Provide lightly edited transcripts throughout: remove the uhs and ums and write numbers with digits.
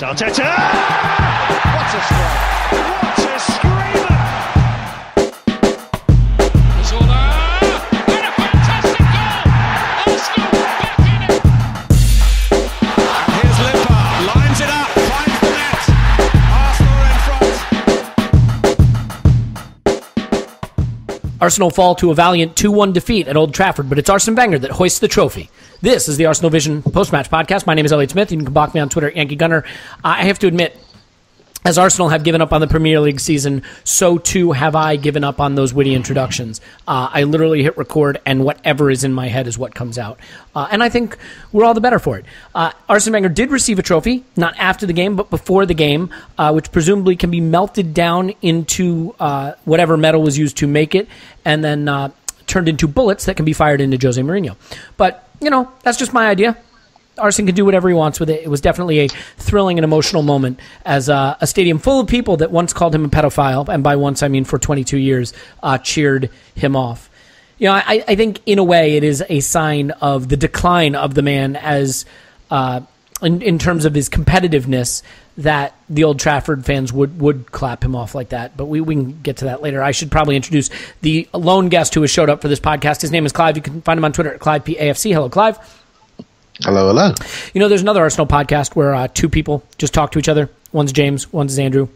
Arteta! What a strike! What a screamer! Zola! And a fantastic goal! Arsenal back in it! And here's Limpar, lines it up, finds the net. Arsenal in front. Arsenal fall to a valiant 2-1 defeat at Old Trafford, but it's Arsene Wenger that hoists the trophy. This is the Arsenal Vision post-match podcast. My name is Elliot Smith. You can block me on Twitter at Yankee Gunner. I have to admit, as Arsenal have given up on the Premier League season, so too have I given up on those witty introductions. I literally hit record, and whatever is in my head is what comes out. And I think we're all the better for it. Arsene Wenger did receive a trophy, not after the game, but before the game, which presumably can be melted down into whatever metal was used to make it, and then turned into bullets that can be fired into Jose Mourinho. But, you know, that's just my idea. Arsene can do whatever he wants with it. It was definitely a thrilling and emotional moment as a stadium full of people that once called him a pedophile, and by once I mean for 22 years, cheered him off. You know, I think in a way it is a sign of the decline of the man as in terms of his competitiveness, that the Old Trafford fans would clap him off like that. But we can get to that later. I should probably introduce the lone guest who has showed up for this podcast. His name is Clive. You can find him on Twitter at ClivePAFC. Hello, Clive. Hello, hello. You know, there's another Arsenal podcast where two people just talk to each other. One's James, one's Andrew.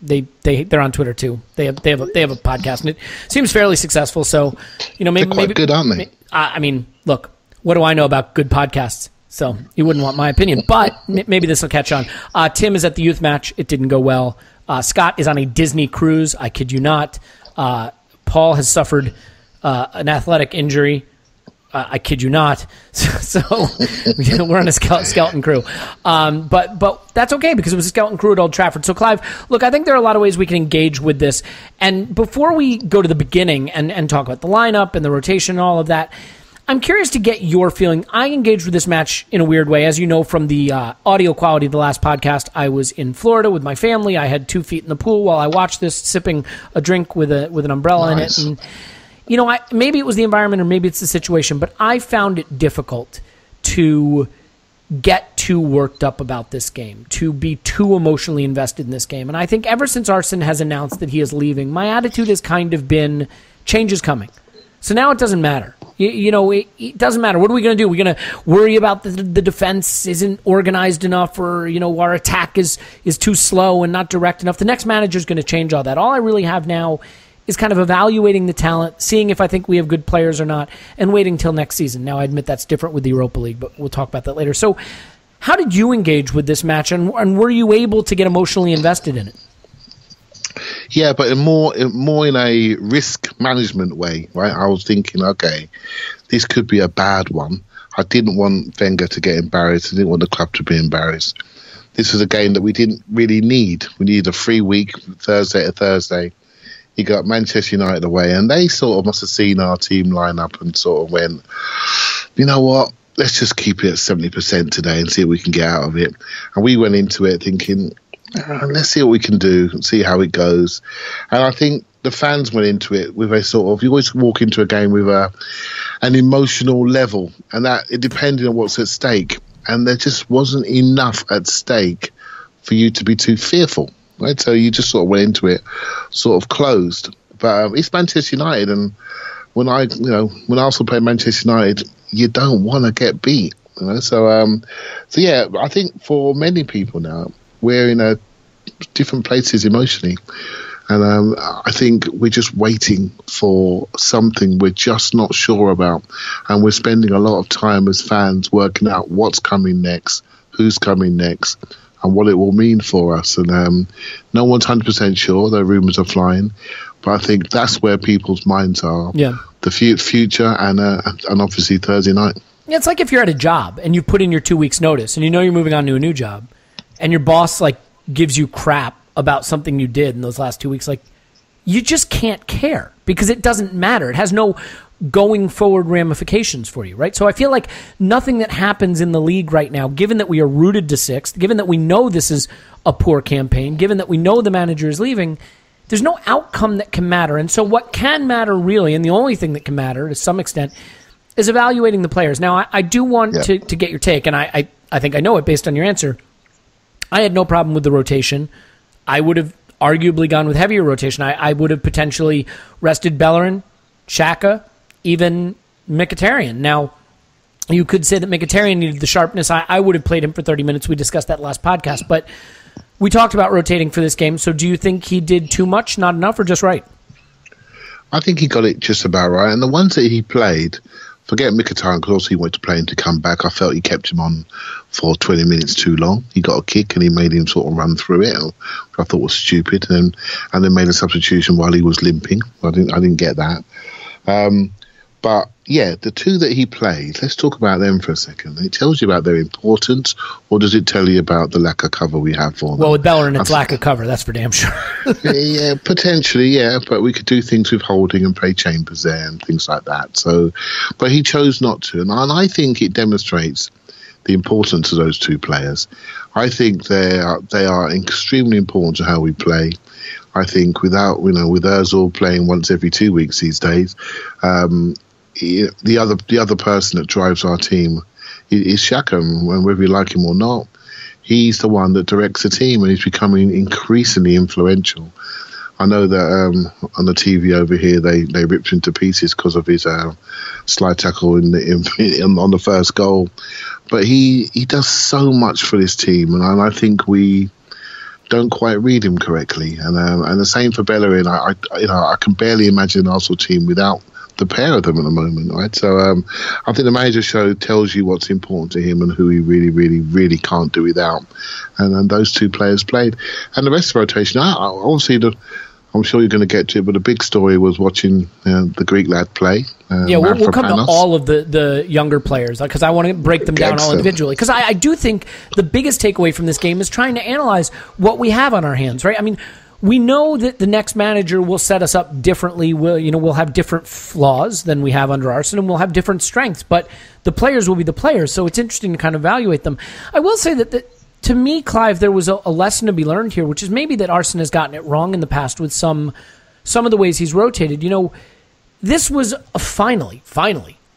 They're on Twitter too. They have a podcast, and it seems fairly successful. So, you know, maybe they're quite good, aren't they? I mean, look, what do I know about good podcasts? So you wouldn't want my opinion, but maybe this will catch on. Tim is at the youth match. It didn't go well. Scott is on a Disney cruise. I kid you not. Paul has suffered an athletic injury. I kid you not. So we're on a skeleton crew. But that's okay because it was a skeleton crew at Old Trafford. So, Clive, look, I think there are a lot of ways we can engage with this. And before we go to the beginning and talk about the lineup and the rotation and all of that, I'm curious to get your feeling. I engaged with this match in a weird way. As you know from the audio quality of the last podcast, I was in Florida with my family. I had 2 feet in the pool while I watched this, sipping a drink with an umbrella Nice. in it. And, you know, maybe it was the environment or maybe it's the situation, but I found it difficult to get too worked up about this game, to be too emotionally invested in this game. And I think ever since Arsene has announced that he is leaving, my attitude has kind of been, change is coming. So now it doesn't matter. You know, it doesn't matter. What are we going to do? We're going to worry about the defense isn't organized enough, or, you know, our attack is too slow and not direct enough. The next manager is going to change all that. All I really have now is kind of evaluating the talent, seeing if I think we have good players or not, and waiting till next season. Now, I admit that's different with the Europa League, but we'll talk about that later. So how did you engage with this match, and were you able to get emotionally invested in it? Yeah, but more in a risk management way, right? I was thinking, okay, this could be a bad one. I didn't want Wenger to get embarrassed. I didn't want the club to be embarrassed. This was a game that we didn't really need. We needed a free week, Thursday to Thursday. You got Manchester United away, and they sort of must have seen our team line up and sort of went, you know what, let's just keep it at 70% today and see what we can get out of it. And we went into it thinking, let's see what we can do and see how it goes. And I think the fans went into it with a sort of, you always walk into a game with an emotional level, and that it depended on what's at stake. And there just wasn't enough at stake for you to be too fearful, right? So you just sort of went into it sort of closed. But it's Manchester United, and when Arsenal play Manchester United, you don't want to get beat. You know? So yeah, I think for many people now, we're in different places emotionally. And I think we're just waiting for something we're just not sure about. And we're spending a lot of time as fans working out what's coming next, who's coming next, and what it will mean for us. And no one's 100% sure. The rumours are flying. But I think that's where people's minds are. Yeah. The future and obviously Thursday night. Yeah, it's like if you're at a job and you put in your 2 weeks notice and you know you're moving on to a new job, and your boss gives you crap about something you did in those last 2 weeks, you just can't care because it doesn't matter. It has no going forward ramifications for you, right? So I feel like nothing that happens in the league right now, given that we are rooted to sixth, given that we know this is a poor campaign, given that we know the manager is leaving, there's no outcome that can matter. And so what can matter really, and the only thing that can matter to some extent, is evaluating the players. Now, I do want to get your take, and I think I know it based on your answer. I had no problem with the rotation. I would have arguably gone with heavier rotation. I would have potentially rested Bellerin, Xhaka, even Mkhitaryan. Now, you could say that Mkhitaryan needed the sharpness. I would have played him for 30 minutes. We discussed that last podcast. But we talked about rotating for this game. So do you think he did too much, not enough, or just right? I think he got it just about right. And the ones that he played, forget Mkhitaryan, because also he wanted to play him to come back. I felt he kept him on for 20 minutes too long. He got a kick and he made him sort of run through it, which I thought was stupid. And then made a substitution while he was limping. I didn't get that. But yeah, the two that he played, let's talk about them for a second. It tells you about their importance, or does it tell you about the lack of cover we have for them? Well, with Bellerin, it's lack of cover, that's for damn sure. Yeah, potentially, yeah, but we could do things with Holding and play Chambers there and things like that. So, but he chose not to, and I think it demonstrates the importance of those two players. I think they are extremely important to how we play. I think with Ozil playing once every 2 weeks these days, the other person that drives our team is Xhaka, and whether you like him or not, he's the one that directs the team, and he's becoming increasingly influential. I know that on the TV over here they ripped him to pieces because of his slide tackle on the first goal, but he does so much for this team, and I think we don't quite read him correctly, and the same for Bellerin. I can barely imagine an Arsenal team without the pair of them at the moment, right? So I think the manager show tells you what's important to him and who he really, really, really can't do without. And those two players played, and the rest of the rotation. Obviously, I'm sure you're going to get to it, but the big story was watching the Greek lad play. We'll come to all of the younger players because I want to break them down all individually. Because I do think the biggest takeaway from this game is trying to analyze what we have on our hands, right? I mean, we know that the next manager will set us up differently. We'll have different flaws than we have under Arsene, and we'll have different strengths, but the players will be the players, so it's interesting to kind of evaluate them. I will say that to me, Clive, there was a lesson to be learned here, which is maybe that Arsene has gotten it wrong in the past with some of the ways he's rotated. This was finally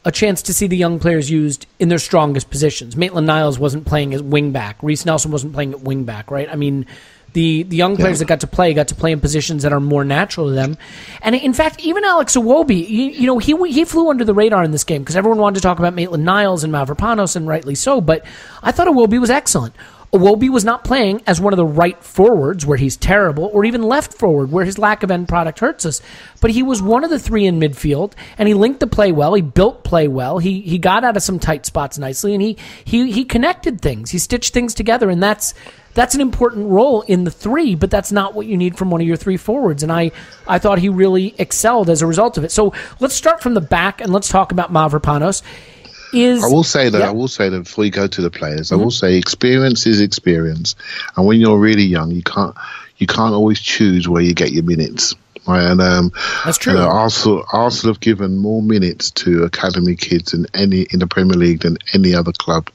a chance to see the young players used in their strongest positions. Maitland-Niles wasn't playing as wing back. Reece Nelson wasn't playing at wing back, right? I mean, the young players that got to play in positions that are more natural to them. And in fact, even Alex Iwobi, he flew under the radar in this game because everyone wanted to talk about Maitland-Niles and Mavropanos, and rightly so, but I thought Iwobi was excellent. Iwobi was not playing as one of the right forwards where he's terrible, or even left forward where his lack of end product hurts us. But he was one of the three in midfield, and he linked the play well. He built play well. He got out of some tight spots nicely, and he connected things. He stitched things together, and that's an important role in the three, but that's not what you need from one of your three forwards. And I thought he really excelled as a result of it. So let's start from the back, and let's talk about Mavropanos. I will say that before you go to the players, I will say experience is experience, and when you're really young, you can't always choose where you get your minutes. Right? And that's true. Arsenal have given more minutes to academy kids in the Premier League than any other club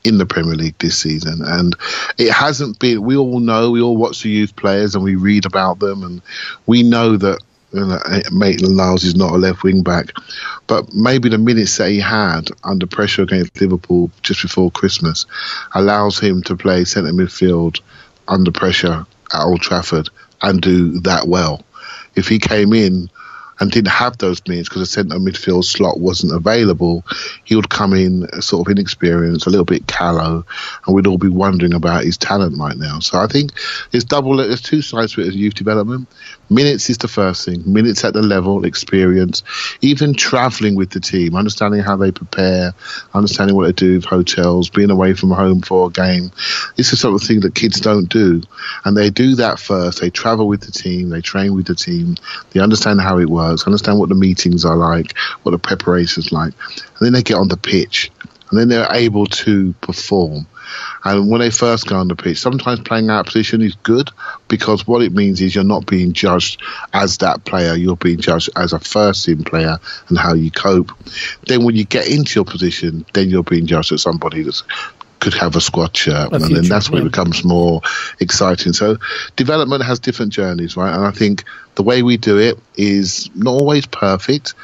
in the Premier League this season, and it hasn't been. We all watch the youth players and we read about them, and we know that Maitland-Niles is not a left wing back, but maybe the minutes that he had under pressure against Liverpool just before Christmas allows him to play centre midfield under pressure at Old Trafford and do that well. If he came in and didn't have those minutes because the centre midfield slot wasn't available, he would come in sort of inexperienced, a little bit callow, and we'd all be wondering about his talent right now. So I think there's two sides to it as youth development. Minutes is the first thing. Minutes at the level, experience, even travelling with the team, understanding how they prepare, understanding what they do with hotels, being away from home for a game. This is sort of thing that kids don't do. And they do that first. They travel with the team, they train with the team, they understand how it works, understand what the meetings are like, what the preparation's like. And then they get on the pitch, and then they're able to perform. And when they first go on the pitch, sometimes playing out of position is good, because what it means is you're not being judged as that player, you're being judged as a first-team player and how you cope. Then when you get into your position, then you're being judged as somebody that could have a squad shirt, and then that's when it becomes more exciting. So development has different journeys, right? And I think the way we do it is not always perfect,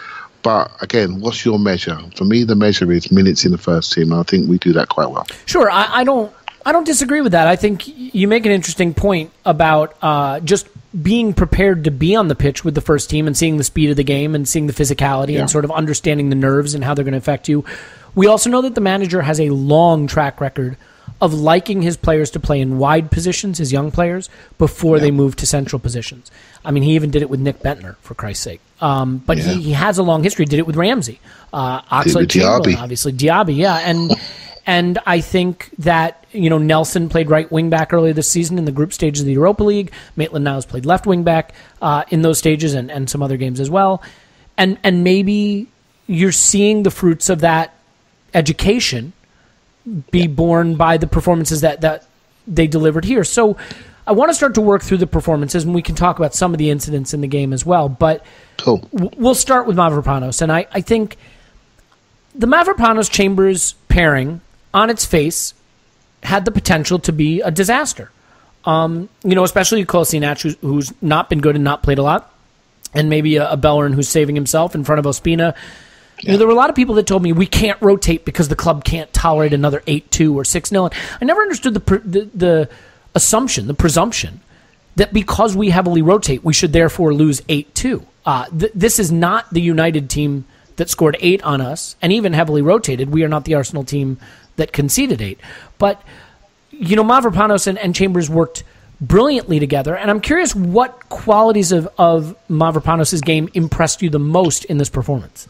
but again, what's your measure? For me, the measure is minutes in the first team, and I think we do that quite well. Sure, I don't I don't disagree with that. I think you make an interesting point about just being prepared to be on the pitch with the first team and seeing the speed of the game and seeing the physicality and sort of understanding the nerves and how they're going to affect you. We also know that the manager has a long track record of liking his players to play in wide positions, his young players, before they move to central positions. I mean, he even did it with Nick Bentner, for Christ's sake. But he has a long history. Did it with Ramsey. Oxlade-Chamberlain, obviously. Diaby, yeah. And I think that, Nelson played right wing back earlier this season in the group stages of the Europa League. Maitland-Niles played left wing back in those stages and some other games as well. And maybe you're seeing the fruits of that education be born by the performances that they delivered here. So I want to start to work through the performances, and we can talk about some of the incidents in the game as well. But we'll start with Mavropanos. And I think the Mavropanos-Chambers pairing, on its face, had the potential to be a disaster. Especially Kolasinac, who's not been good and not played a lot, and maybe a Bellerin who's saving himself in front of Ospina. There were a lot of people that told me we can't rotate because the club can't tolerate another 8-2 or 6-0. I never understood the assumption, the presumption, that because we heavily rotate, we should therefore lose 8-2. This is not the United team that scored 8 on us and even heavily rotated. We are not the Arsenal team that conceded 8. But, Mavropanos and Chambers worked brilliantly together, and I'm curious what qualities of Mavropanos' game impressed you the most in this performance.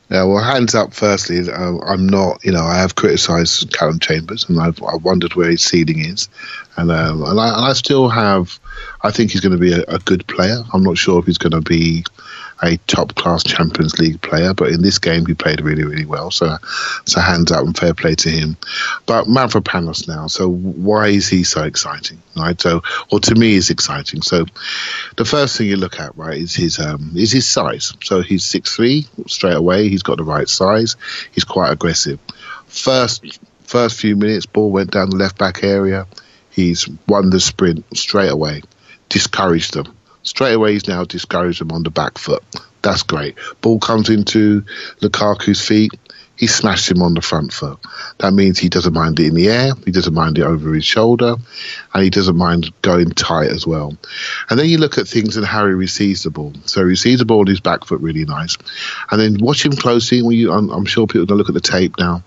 Yeah, well, hands up, firstly, I'm not, I have criticised Callum Chambers, and I've wondered where his ceiling is. And I still have, I think he's going to be a good player. I'm not sure if he's going to be a top-class Champions League player, but in this game he played really, really well. So hands up and fair play to him. But Mavropanos now, so why is he so exciting, right? So, well, to me, it's exciting. So the first thing you look at, right, is his size. So he's 6'3", straight away. He's got the right size. He's quite aggressive. First few minutes, ball went down the left-back area. He's won the sprint straight away, discouraged them. Straight away, he's now discouraged them on the back foot. That's great. Ball comes into Lukaku's feet. He smashed him on the front foot. That means he doesn't mind it in the air. He doesn't mind it over his shoulder. And he doesn't mind going tight as well. And then you look at things and how he receives the ball. So he receives the ball on his back foot really nice. And then watch him closely. I'm sure people are going to look at the tape now.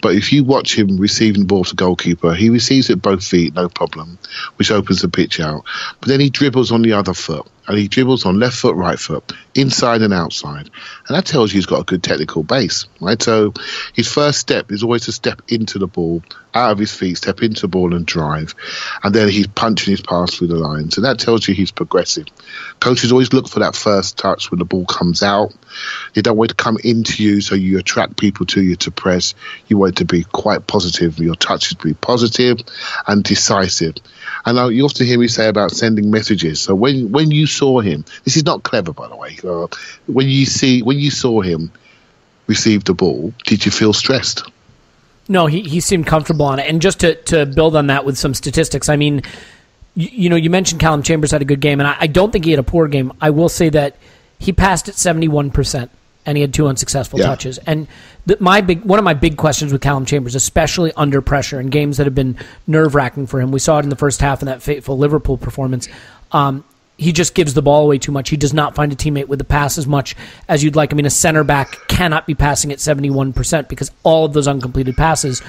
But if you watch him receiving the ball to Goalkeeper, he receives it both feet, no problem, which opens the pitch out. But then he dribbles on the other foot. And he dribbles on left foot, right foot, inside and outside. And that tells you he's got a good technical base, right? So his first step is always to step into the ball, out of his feet, step into the ball and drive. And then he's punching his pass through the lines. And that tells you he's progressive. Coaches always look for that first touch when the ball comes out. You don't want it to come into you, so you attract people to you to press. You want it to be quite positive. Your touch should be positive and decisive. And you often hear me say about sending messages. So when you saw him, this is not clever, by the way. When you saw him receive the ball, did you feel stressed? No, he seemed comfortable on it. And just to build on that with some statistics, I mean, you mentioned Callum Chambers had a good game, and I don't think he had a poor game. I will say that he passed at 71%, and he had 2 unsuccessful touches. And one of my big questions with Callum Chambers, especially under pressure in games that have been nerve-wracking for him, we saw it in the first half in that fateful Liverpool performance, he just gives the ball away too much. He does not find a teammate with the pass as much as you'd like. I mean, a center back cannot be passing at 71% because all of those uncompleted passes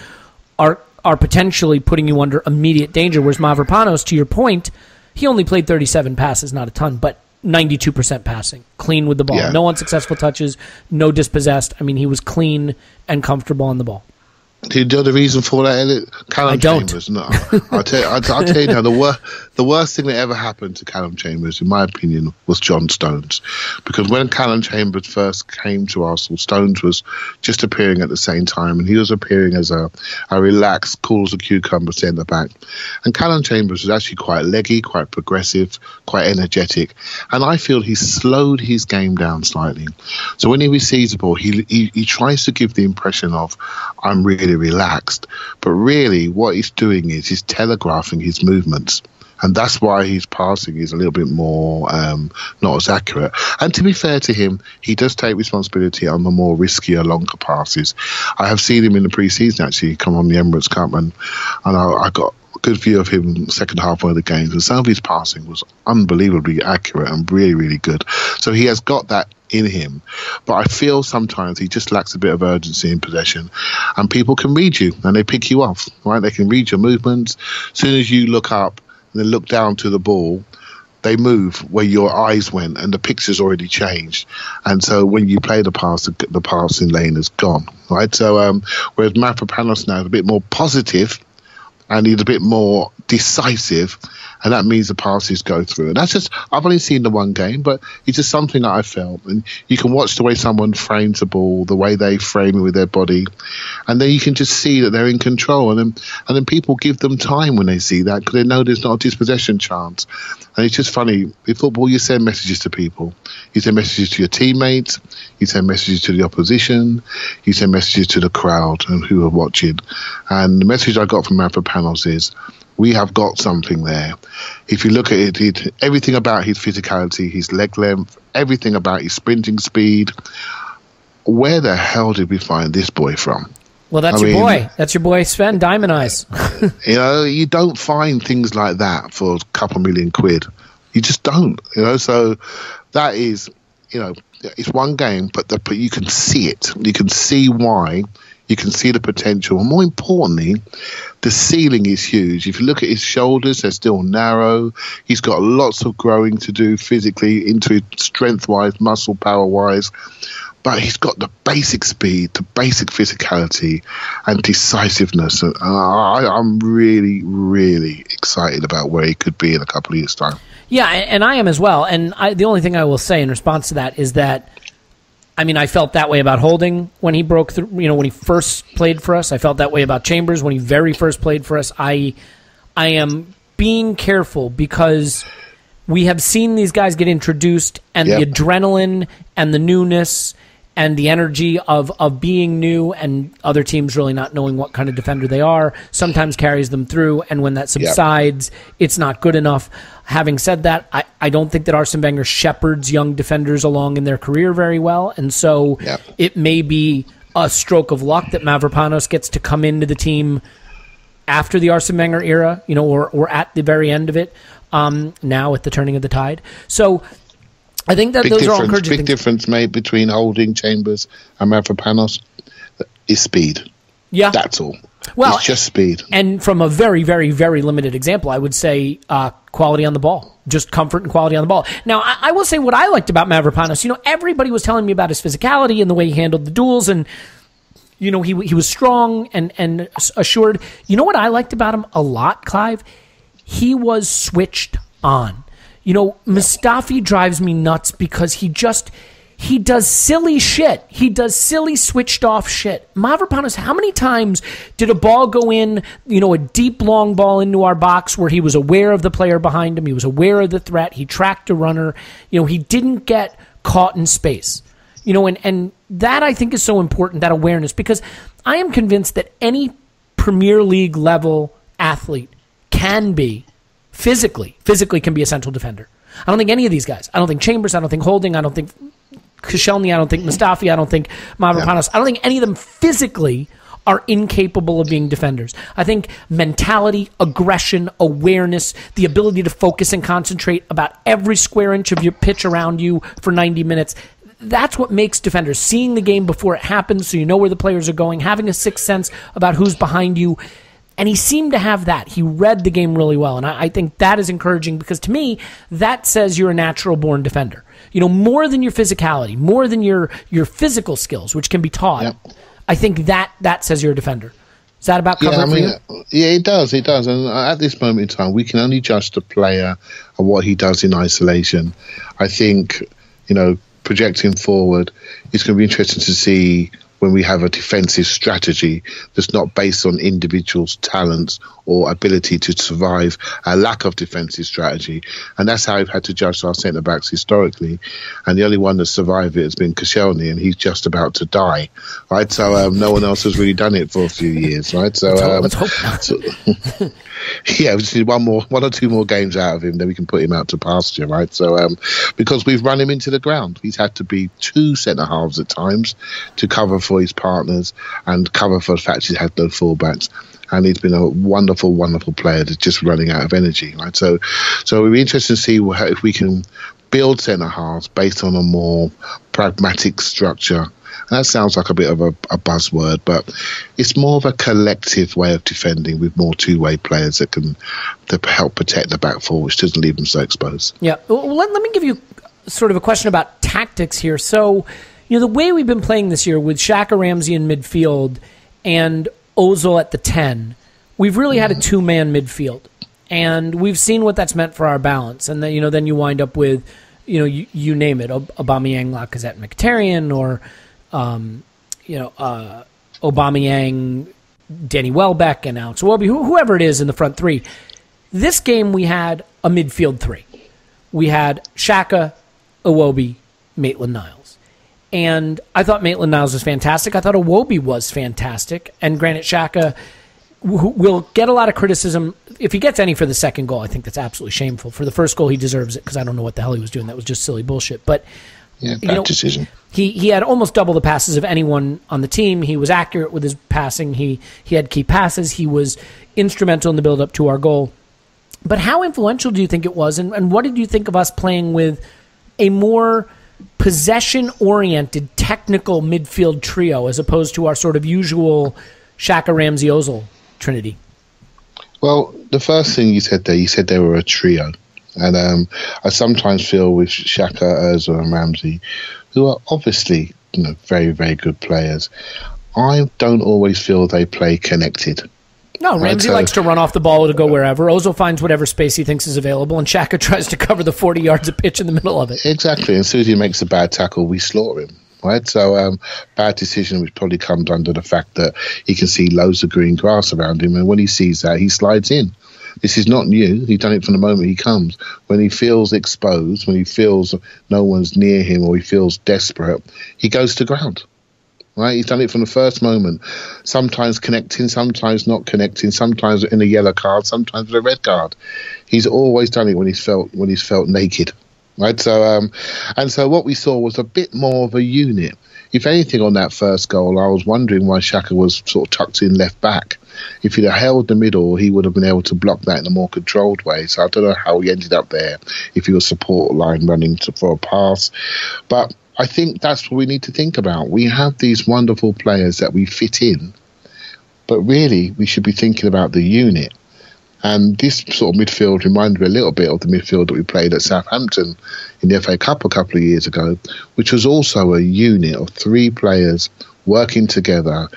are potentially putting you under immediate danger, whereas Mavropanos, to your point, he only played 37 passes, not a ton, but 92% passing, clean with the ball. Yeah. No unsuccessful touches, no dispossessed. I mean, he was clean and comfortable on the ball. Do you know the reason for that, Elliot? Callum Chambers. No, I'll tell you now. The worst thing that ever happened to Callum Chambers, in my opinion, was John Stones, because when Callum Chambers first came to Arsenal, Stones was just appearing at the same time, and he was appearing as a relaxed, cool as a cucumber centre back. And Callum Chambers was actually quite leggy, quite progressive, quite energetic, and I feel he slowed his game down slightly. So when he receives the ball, he tries to give the impression of, I'm really relaxed, but really what he's doing is he's telegraphing his movements, And that's why his passing is a little bit more not as accurate. And to be fair to him, he does take responsibility on the more riskier, longer passes. I have seen him in the pre-season actually come on the Emirates Cup, and I got a good view of him second half of the games, and some of his passing was unbelievably accurate and really, really good. So he has got that in him, but I feel sometimes he just lacks a bit of urgency in possession, and people can read you and they pick you off, right? They can read your movements. As soon as you look up and then look down to the ball, they move where your eyes went and the picture's already changed. And so when you play the pass, the passing lane is gone, right? So whereas Mavropanos now is a bit more positive and he's a bit more decisive, and that means the passes go through. And that's just, I've only seen the one game, but it's just something that I felt. And you can watch the way someone frames the ball, the way they frame it with their body, and then you can just see that they're in control. And then people give them time when they see that, because they know there's not a dispossession chance. And it's just funny. In football, you send messages to people. You send messages to your teammates. You send messages to the opposition. You send messages to the crowd and who are watching. And the message I got from Mavropanos is, we have got something there. If you look at it, everything about his physicality, his leg length, everything about his sprinting speed, where the hell did we find this boy from? Well, that's your boy. That's your boy, Sven Diamond Eyes. You don't find things like that for a couple million quid. You just don't. So that is, it's one game, but you can see it. You can see why. You can see the potential. And more importantly, the ceiling is huge. If you look at his shoulders, they're still narrow. He's got lots of growing to do physically, into strength-wise, muscle power-wise. But he's got the basic speed, the basic physicality, and decisiveness. And I'm really, really excited about where he could be in a couple of years' time. Yeah, and I am as well. And the only thing I will say in response to that is that, I felt that way about Holding when he broke through, when he first played for us. I felt that way about Chambers when he very first played for us. I am being careful because we have seen these guys get introduced, and the adrenaline and the newness and the energy of being new and other teams really not knowing what kind of defender they are sometimes carries them through. And when that subsides, it's not good enough. Having said that, I don't think that Arsene Wenger shepherds young defenders along in their career very well. And so it may be a stroke of luck that Mavropanos gets to come into the team after the Arsene Wenger era, or at the very end of it, now at the turning of the tide. So I think that those are all encouraging things. Big difference made between Holding, Chambers, and Mavropanos is speed. Yeah. That's all. Well, it's just speed. And from a very, very, very limited example, I would say quality on the ball. Just comfort and quality on the ball. Now, I will say what I liked about Mavropanos, everybody was telling me about his physicality and the way he handled the duels, and he was strong and assured. You know what I liked about him a lot, Clive? He was switched on. Mustafi drives me nuts because he does silly shit. He does silly switched off shit. Mavropanos, how many times did a ball go in, a deep long ball into our box where he was aware of the player behind him, he was aware of the threat, he tracked a runner, he didn't get caught in space. And that I think is so important, that awareness, because I am convinced that any Premier League level athlete can be physically can be a central defender. I don't think any of these guys. I don't think Chambers. I don't think Holding. I don't think Koscielny. I don't think Mustafi. I don't think Mavropanos. I don't think any of them physically are incapable of being defenders. I think mentality, aggression, awareness, the ability to focus and concentrate about every square inch of your pitch around you for 90 minutes, that's what makes defenders. Seeing the game before it happens so you know where the players are going, having a sixth sense about who's behind you. And he seemed to have that. He read the game really well. And I think that is encouraging because to me, that says you're a natural-born defender. More than your physicality, more than your physical skills, which can be taught. Yep. I think that says you're a defender. Is that about covering for you? Yeah, it does. It does. And at this moment in time, we can only judge the player and what he does in isolation. I think, projecting forward, it's going to be interesting to see when we have a defensive strategy that's not based on individuals' talents or ability to survive a lack of defensive strategy. And that's how we've had to judge our centre-backs historically. And the only one that's survived it has been Koscielny, and he's just about to die, right? So no one else has really done it for a few years, right? So let's hope not. Yeah, we just need one or two more games out of him, then we can put him out to pasture, right? So because we've run him into the ground. He's had to be two centre-halves at times to cover for his partners and cover for the fact he's had no fullbacks. And he's been a wonderful, wonderful player that's just running out of energy, right? So we'll be interested to see if we can build centre-halves based on a more pragmatic structure. And that sounds like a bit of a buzzword, but it's more of a collective way of defending with more two-way players that can help protect the back four, which doesn't leave them so exposed. Yeah. Well, let me give you sort of a question about tactics here. So, the way we've been playing this year with Xhaka, Ramsey in midfield and Ozil at the 10, we've really had a two-man midfield. And we've seen what that's meant for our balance. And then, then you wind up with, you name it, Aubameyang, Lacazette, Mkhitaryan, or, Aubameyang, Danny Welbeck, and Alex Iwobi, whoever it is in the front three. This game, we had a midfield three. We had Xhaka, Iwobi, Maitland-Niles. And I thought Maitland-Niles was fantastic. I thought Iwobi was fantastic. And Granit Xhaka will get a lot of criticism. If he gets any for the second goal, I think that's absolutely shameful. For the first goal, he deserves it because I don't know what the hell he was doing. That was just silly bullshit. But bad decision. He had almost double the passes of anyone on the team. He was accurate with his passing. He had key passes. He was instrumental in the build-up to our goal. But how influential do you think it was? And what did you think of us playing with a more possession-oriented technical midfield trio as opposed to our sort of usual Xhaka, Ramsey, Ozil trinity? Well, the first thing you said they were a trio. And I sometimes feel with Xhaka, Ozil and Ramsey, who are obviously very, very good players, I don't always feel they play connected. No, Ramsey likes to run off the ball to go wherever. Ozil finds whatever space he thinks is available, and Xhaka tries to cover the 40 yards of pitch in the middle of it. Exactly. And as soon as he makes a bad tackle, we slaughter him. Right, so bad decision, which probably comes under the fact that he can see loads of green grass around him, and when he sees that, he slides in. This is not new. He's done it from the moment he comes. When he feels exposed, when he feels no one's near him, or he feels desperate, he goes to ground. Right, he's done it from the first moment. Sometimes connecting, sometimes not connecting. Sometimes in a yellow card, sometimes with a red card. He's always done it when he's felt naked. Right, so what we saw was a bit more of a unit. If anything, on that first goal, I was wondering why Xhaka was sort of tucked in left back. If he'd have held the middle, he would have been able to block that in a more controlled way. So I don't know how he ended up there, if he was support line running for a pass. But I think that's what we need to think about. We have these wonderful players that we fit in, but really we should be thinking about the unit. And this sort of midfield reminded me a little bit of the midfield that we played at Southampton in the FA Cup a couple of years ago, which was also a unit of three players working together,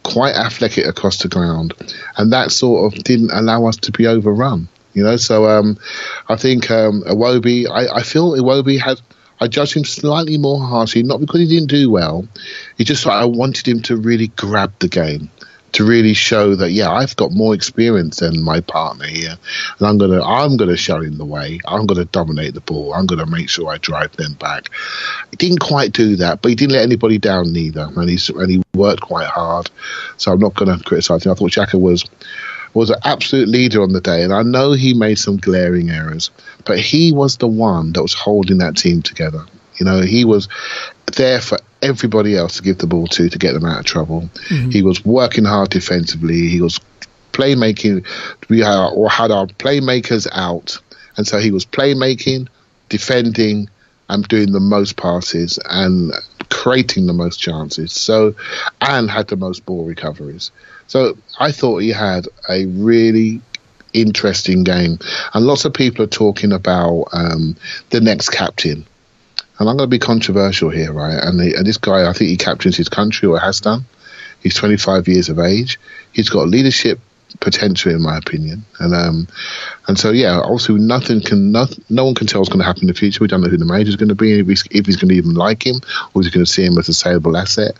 quite athletic across the ground. And that sort of didn't allow us to be overrun, So I think Iwobi, I feel Iwobi I judged him slightly more harshly, not because he didn't do well. He just I wanted him to really grab the game, to really show that, I've got more experience than my partner here, and I'm gonna show him the way. I'm gonna dominate the ball. I'm gonna make sure I drive them back. He didn't quite do that, but he didn't let anybody down neither, and he worked quite hard. So I'm not gonna criticise him. I thought Xhaka was an absolute leader on the day, and I know he made some glaring errors, but he was the one that was holding that team together. He was there for everybody else to give the ball to get them out of trouble. Mm-hmm. He was working hard defensively. He was playmaking. We had our playmakers out, and so he was playmaking, defending, and doing the most passes and creating the most chances. And had the most ball recoveries. So I thought he had a really interesting game. And lots of people are talking about the next captain. And I'm going to be controversial here, right? And this guy, I think he captains his country, or has done. He's 25 years of age. He's got leadership potential, in my opinion. And so, yeah, obviously no one can tell what's going to happen in the future. We don't know who the manager's going to be, if he's going to even like him, or if he's going to see him as a saleable asset.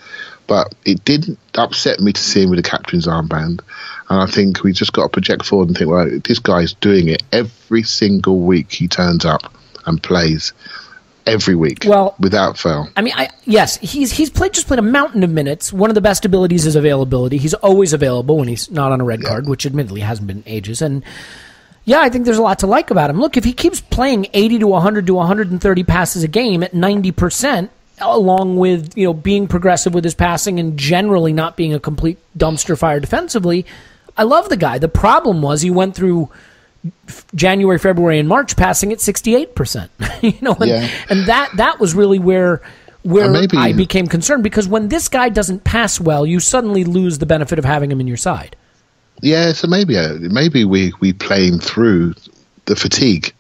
But it didn't upset me to see him with the captain's armband. And I think we just got to project forward and think, well, this guy's doing it every single week. He turns up and plays every week, without fail. I mean, yes, he's played a mountain of minutes. One of the best abilities is availability. He's always available when he's not on a red card, which admittedly hasn't been in ages. And yeah, I think there's a lot to like about him. Look, if he keeps playing 80 to 100 to 130 passes a game at 90%, along with being progressive with his passing and generally not being a complete dumpster fire defensively, I love the guy. The problem was he went through January, February, and March passing at 68%. And that was really where I became concerned, because when this guy doesn't pass well, you suddenly lose the benefit of having him in your side. Yeah, so maybe we play him through the fatigue,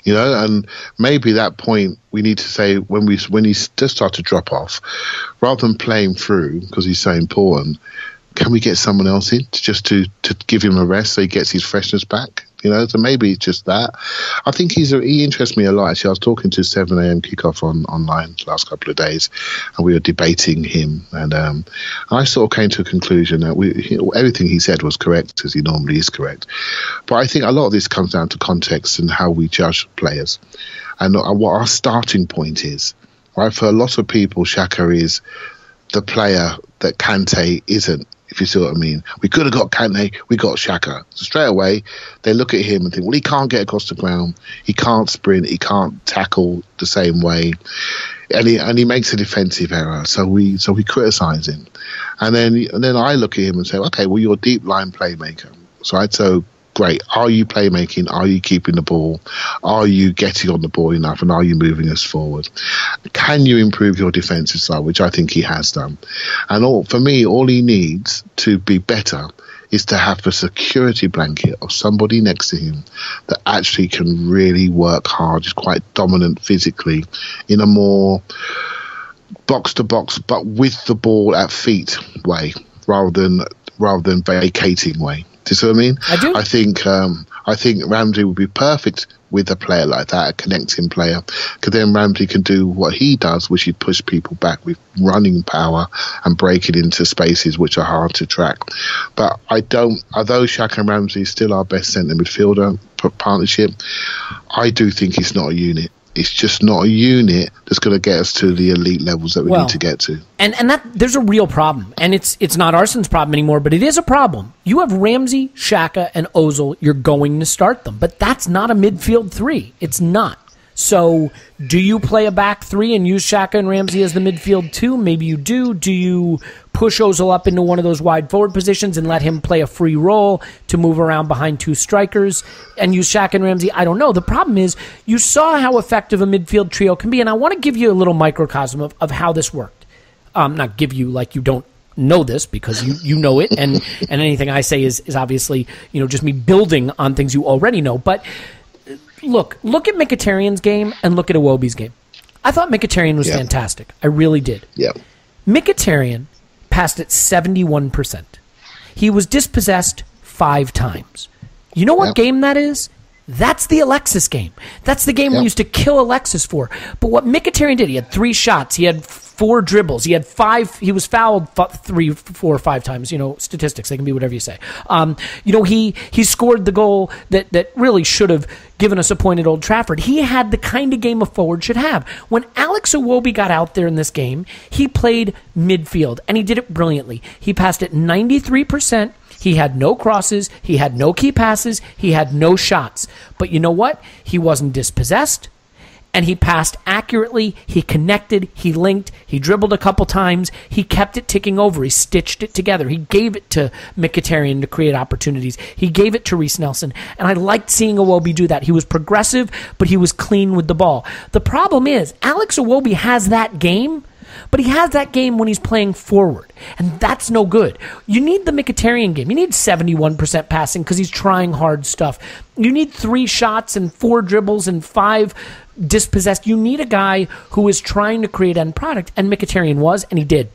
and maybe that point we need to say when he does start to drop off, rather than playing through because he's so important, can we get someone else in to give him a rest so he gets his freshness back? So maybe it's just that. I think he interests me a lot. Actually, I was talking to 7 a.m. kickoff online the last couple of days, and we were debating him. And I sort of came to a conclusion that everything he said was correct, as he normally is correct. But I think a lot of this comes down to context and how we judge players, and what our starting point is. Right? For a lot of people, Xhaka is the player that Kante isn't. If you see what I mean. We could have got Kante, we got Xhaka. So straight away, they look at him and think, well, he can't get across the ground, he can't sprint, he can't tackle the same way, and he makes a defensive error. So we criticise him, and then I look at him and say, okay, well, you're a deep line playmaker, so great. Are you playmaking? Are you keeping the ball? Are you getting on the ball enough? And are you moving us forward? Can you improve your defensive side, which I think he has done? And for me, all he needs to be better is to have a security blanket of somebody next to him that actually can really work hard, is quite dominant physically, in a more box-to-box, but with the ball at feet way, rather than vacating way. Do you see what I mean? I do. I think Ramsey would be perfect with a player like that, a connecting player, because then Ramsey can do what he does, which is push people back with running power and break it into spaces which are hard to track. But although Xhaka and Ramsey is still our best centre midfielder partnership, I do think it's not a unit. It's just not a unit that's going to get us to the elite levels that we need to get to. And that there's a real problem. And it's not Arsenal's problem anymore, but it is a problem. You have Ramsey, Xhaka, and Ozil. You're going to start them. But that's not a midfield three. It's not. So do you play a back three and use Xhaka and Ramsey as the midfield two? Maybe you do. Do you push Ozil up into one of those wide forward positions and let him play a free role to move around behind two strikers and use Xhaka and Ramsey? I don't know. The problem is you saw how effective a midfield trio can be, and I want to give you a little microcosm of how this worked. Not give you like you don't know this, because you know it, and anything I say is obviously just me building on things you already know. But Look at Mkhitaryan's game and look at Iwobi's game. I thought Mkhitaryan was fantastic. I really did. Yeah. Mkhitaryan passed at 71%. He was dispossessed 5 times. You know what game that is? That's the Alexis game. That's the game we used to kill Alexis for. But what Mkhitaryan did, he had 3 shots. He had 4 dribbles. He had 5. He was fouled 3, 4, 5 times. Statistics, they can be whatever you say. He scored the goal that really should have given us a point at Old Trafford. He had the kind of game a forward should have. When Alex Iwobi got out there in this game, he played midfield, and he did it brilliantly. He passed at 93%. He had no crosses. He had no key passes. He had no shots. But you know what? He wasn't dispossessed, and he passed accurately. He connected. He linked. He dribbled a couple times. He kept it ticking over. He stitched it together. He gave it to Mkhitaryan to create opportunities. He gave it to Reece Nelson, and I liked seeing Iwobi do that. He was progressive, but he was clean with the ball. The problem is Alex Iwobi has that game, but he has that game when he's playing forward, and that's no good. You need the Mkhitaryan game. You need 71% passing because he's trying hard stuff. You need 3 shots and 4 dribbles and 5 dispossessed. You need a guy who is trying to create end product, and Mkhitaryan was, and he did.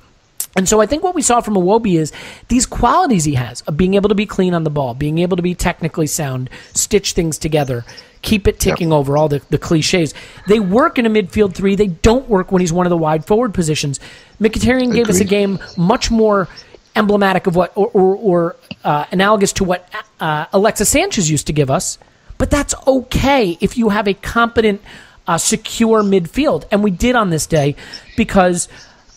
And so I think what we saw from Iwobi is these qualities he has of being able to be clean on the ball, being able to be technically sound, stitch things together, keep it ticking over, all the cliches. They work in a midfield three. They don't work when he's one of the wide forward positions. Mkhitaryan gave us a game much more emblematic of what, or analogous to what Alexis Sanchez used to give us. But that's okay if you have a competent, secure midfield. And we did on this day because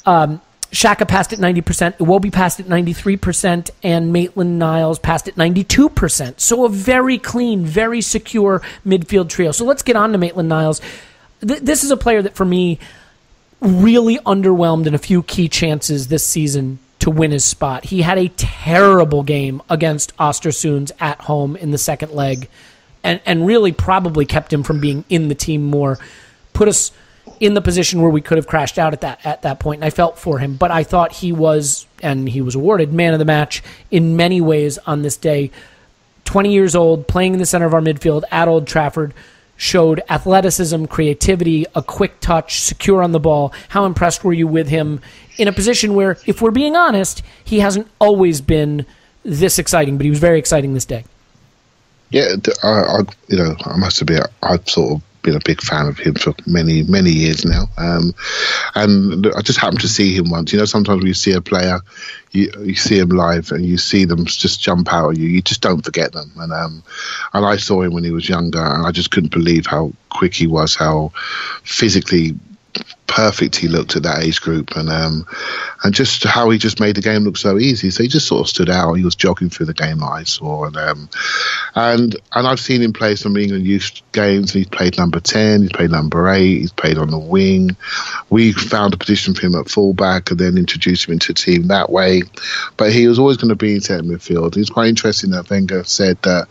Xhaka passed at 90%, Iwobi passed at 93%, and Maitland-Niles passed at 92%. So a very clean, very secure midfield trio. So let's get on to Maitland-Niles. This is a player that, for me, really underwhelmed in a few key chances this season to win his spot. He had a terrible game against Östersund at home in the second leg, and really probably kept him from being in the team more, put us in the position where we could have crashed out at that point, and I felt for him. But I thought he was awarded man of the match in many ways on this day. 20 years old, playing in the center of our midfield at Old Trafford, showed athleticism, creativity, a quick touch, secure on the ball. How impressed were you with him in a position where, if we're being honest, he hasn't always been this exciting, but he was very exciting this day? Yeah, I must admit, I've sort of been a big fan of him for many, many years now. And I just happened to see him once. Sometimes when you see a player, you see him live and you see them just jump out at you. You just don't forget them. And I saw him when he was younger, and I just couldn't believe how quick he was, how physically perfect he looked at that age group, and just how he just made the game look so easy. So he just sort of stood out. He was jogging through the game that I saw, and I've seen him play some England youth games. He's played number 10, he's played number 8, he's played on the wing. We found a position for him at fullback and then introduced him into the team that way. But he was always going to be in centre midfield. It's quite interesting that Wenger said that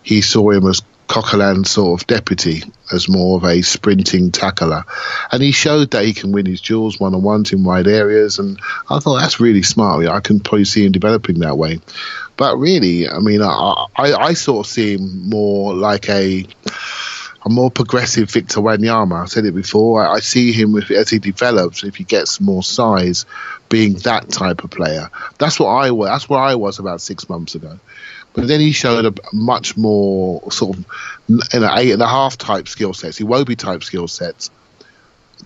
he saw him as Coquelin's sort of deputy, as more of a sprinting tackler, and he showed that he can win his duels one-on-ones in wide areas, and I thought that's really smart. I can probably see him developing that way. But really, I mean, I sort of see him more like a more progressive Victor Wanyama. I said it before. I see him as he develops, if he gets more size, being that type of player. That's what I was. That's where I was about 6 months ago. But then he showed a much more sort of 8.5 type skill sets, Iwobi type skill sets,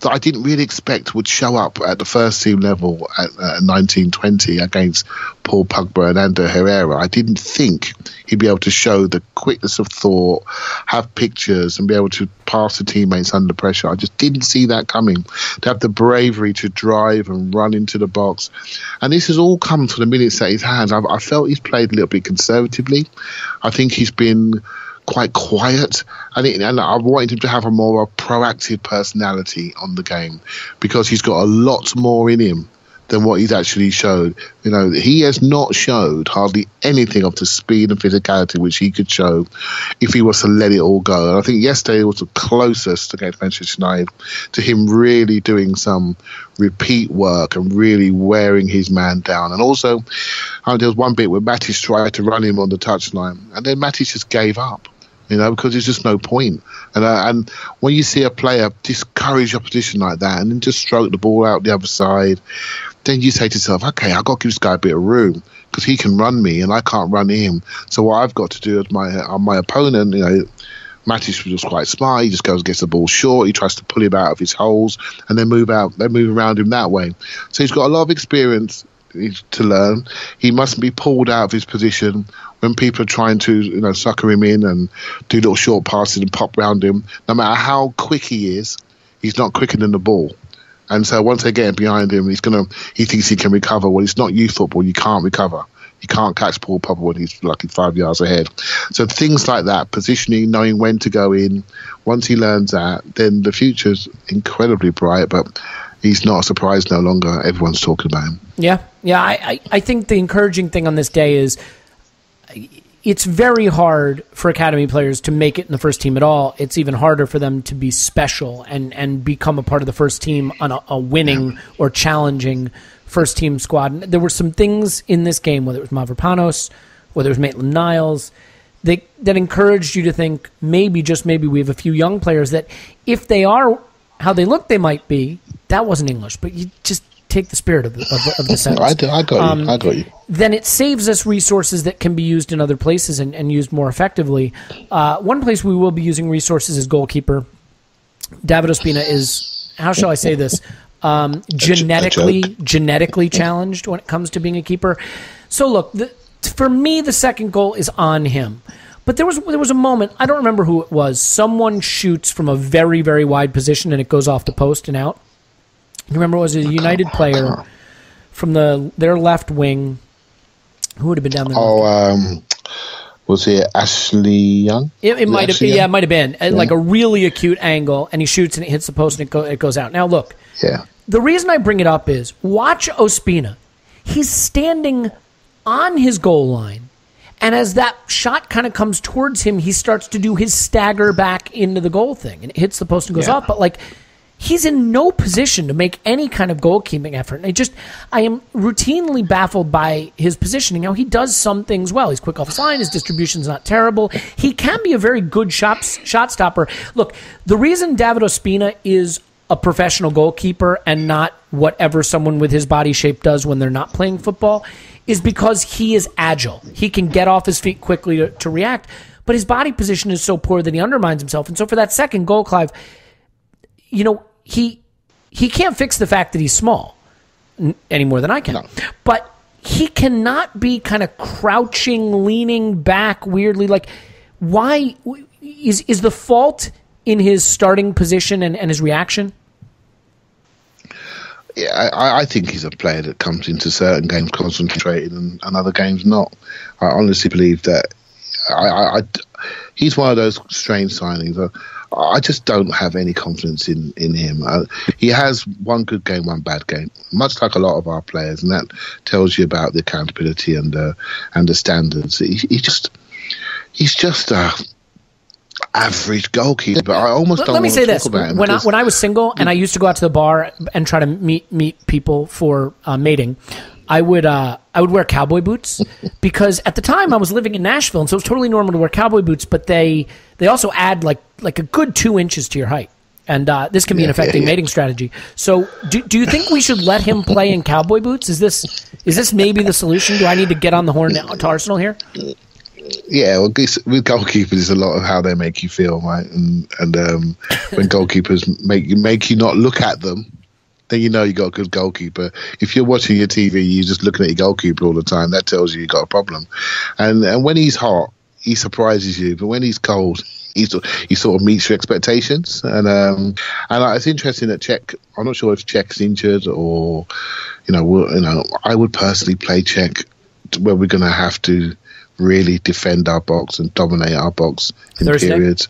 that I didn't really expect would show up at the first team level at 1920 against Paul Pogba and Ander Herrera. I didn't think he'd be able to show the quickness of thought, have pictures, and be able to pass the teammates under pressure. I just didn't see that coming. To have the bravery to drive and run into the box. And this has all come to the minutes that he's had. I felt he's played a little bit conservatively. I think he's been quite quiet, and I wanted him to have a more proactive personality on the game, because he's got a lot more in him than what he's actually showed. He has not showed hardly anything of the speed and physicality which he could show if he was to let it all go. And I think yesterday was the closest against Manchester United to him really doing some repeat work and really wearing his man down. And also, there was one bit where Matic tried to run him on the touchline, and then Matic just gave up. Because there's just no point. And when you see a player discourage opposition like that and then just stroke the ball out the other side, then you say to yourself, okay, I've got to give this guy a bit of room, because he can run me and I can't run him. So what I've got to do is my opponent, Matic was quite smart. He just goes and gets the ball short. He tries to pull him out of his holes and then move around him that way. So he's got a lot of experience to learn. He mustn't be pulled out of his position when people are trying to sucker him in and do little short passes and pop round him. No matter how quick he is, he's not quicker than the ball. And so once they get behind him, he thinks he can recover. Well, it's not youth football. You can't recover. You can't catch Paul Pogba when he's lucky 5 yards ahead. So things like that, positioning, knowing when to go in, once he learns that, then the future's incredibly bright. But he's not a surprise no longer. Everyone's talking about him. Yeah. I think the encouraging thing on this day is it's very hard for academy players to make it in the first team at all. It's even harder for them to be special and become a part of the first team on a winning or challenging first team squad. And there were some things in this game, whether it was Mavropanos, whether it was Maitland-Niles, that encouraged you to think maybe, just maybe, we have a few young players that if they are how they look they might be, that wasn't English, but you just take the spirit of the sentence. I got you. Then it saves us resources that can be used in other places and used more effectively. One place we will be using resources is goalkeeper. David Ospina is, how shall I say this, genetically challenged when it comes to being a keeper. So look, for me, the second goal is on him. But there was a moment, I don't remember who it was, someone shoots from a very, very wide position and it goes off the post and out. You remember it was a United player from their left wing. Who would have been down there? Was it Ashley Young? It might have been. Yeah, it might have been. Yeah. Like a really acute angle, and he shoots and it hits the post and it goes out. Now look, the reason I bring it up is watch Ospina. He's standing on his goal line, and as that shot kind of comes towards him, he starts to do his stagger back into the goal thing, and it hits the post and goes off. But like, he's in no position to make any kind of goalkeeping effort. And I am routinely baffled by his positioning. Now, he does some things well. He's quick off his line. His distribution's not terrible. He can be a very good shot stopper. Look, the reason David Ospina is a professional goalkeeper and not whatever someone with his body shape does when they're not playing football is because he is agile. He can get off his feet quickly to react, but his body position is so poor that he undermines himself. And so for that second goal, Clive, you know, he can't fix the fact that he's small any more than I can. No. But he cannot be kind of crouching, leaning back weirdly. Like, why is the fault in his starting position and his reaction? Yeah, I think he's a player that comes into certain games concentrated and other games not. I honestly believe that he's one of those strange signings. I just don't have any confidence in him. He has one good game, one bad game, much like a lot of our players, and that tells you about the accountability and the standards. He's just a average goalkeeper. But I almost don't want to talk about him. When I was single and I used to go out to the bar and try to meet people for mating, I would wear cowboy boots because at the time I was living in Nashville, and so it was totally normal to wear cowboy boots. But they also add like a good 2 inches to your height, and this can be an effective mating strategy. So, do you think we should let him play in cowboy boots? Is this maybe the solution? Do I need to get on the horn to Arsenal here? Yeah, well, with goalkeepers, it's a lot of how they make you feel, right? And when goalkeepers make you not look at them, then you know you got a good goalkeeper. If you're watching your TV, you're just looking at your goalkeeper all the time. That tells you got a problem. And when he's hot, he surprises you. But when he's cold, he sort of meets your expectations. And it's interesting that Czech. I'm not sure if Czech's injured or, I would personally play Czech where we're going to have to really defend our box and dominate our box in Thursday? Periods.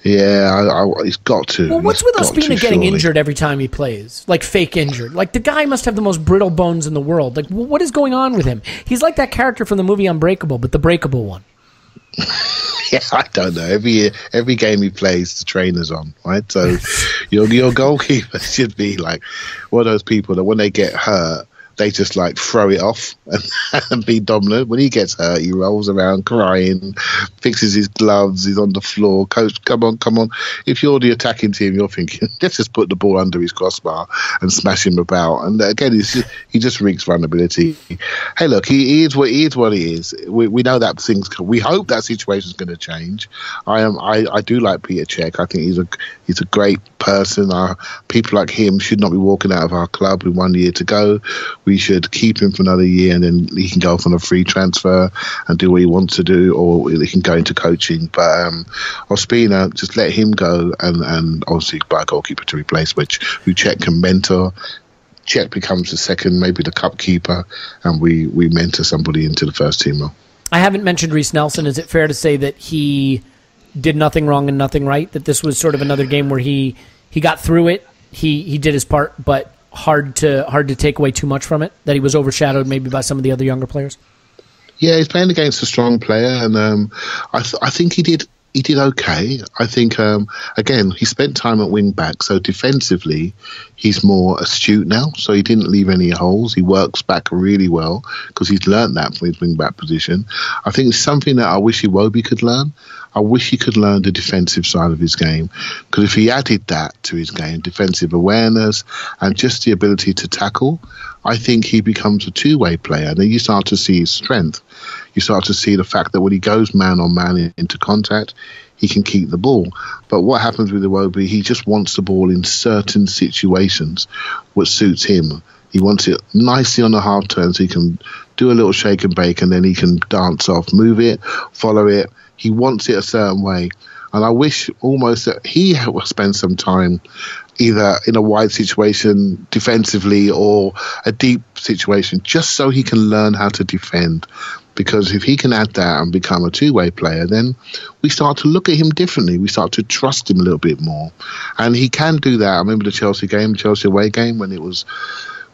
Yeah, he's got to. Well, what's with Ospina getting injured every time he plays? Like, fake injured. Like, the guy must have the most brittle bones in the world. Like, what is going on with him? He's like that character from the movie Unbreakable, but the breakable one. Yeah, I don't know. Every game he plays, the trainer's on, right? So your goalkeeper should be like one of those people that when they get hurt, they just like throw it off and be dominant. When he gets hurt, he rolls around crying, fixes his gloves, he's on the floor. Coach, come on. If you're the attacking team, you're thinking, let's just put the ball under his crossbar and smash him about. And again, he just reeks vulnerability. Hey, look, he is what he is. We know that we hope that situation's going to change. I do like Peter Cech. I think he's a great person. People like him should not be walking out of our club with 1 year to go. We should keep him for another year, and then he can go off on a free transfer and do what he wants to do, or he can go into coaching. But Ospina, just let him go, and obviously buy a goalkeeper to replace, who Czech can mentor. Czech becomes the second, maybe the cup keeper, and we mentor somebody into the first team role. I haven't mentioned Reiss Nelson. Is it fair to say that he did nothing wrong and nothing right? That this was sort of another game where he got through it, he did his part, but hard to take away too much from it, that he was overshadowed maybe by some of the other younger players? Yeah, he's playing against a strong player, and I think he did okay. I think, again, he spent time at wing back, so defensively he's more astute now, so he didn't leave any holes. He works back really well because he's learned that from his wing back position. I think it's something that I wish Iwobi could learn. I wish he could learn the defensive side of his game, because if he added that to his game, defensive awareness and just the ability to tackle, I think he becomes a two-way player. Then you start to see his strength. You start to see the fact that when he goes man on man into contact, he can keep the ball. But what happens with Iwobi, he just wants the ball in certain situations, what suits him. He wants it nicely on the half turn so he can do a little shake and bake, and then he can dance off, move it, follow it. He wants it a certain way. And I wish almost that he would spend some time either in a wide situation defensively or a deep situation, just so he can learn how to defend. Because if he can add that and become a two-way player, then we start to look at him differently. We start to trust him a little bit more. And he can do that. I remember the Chelsea away game, when it was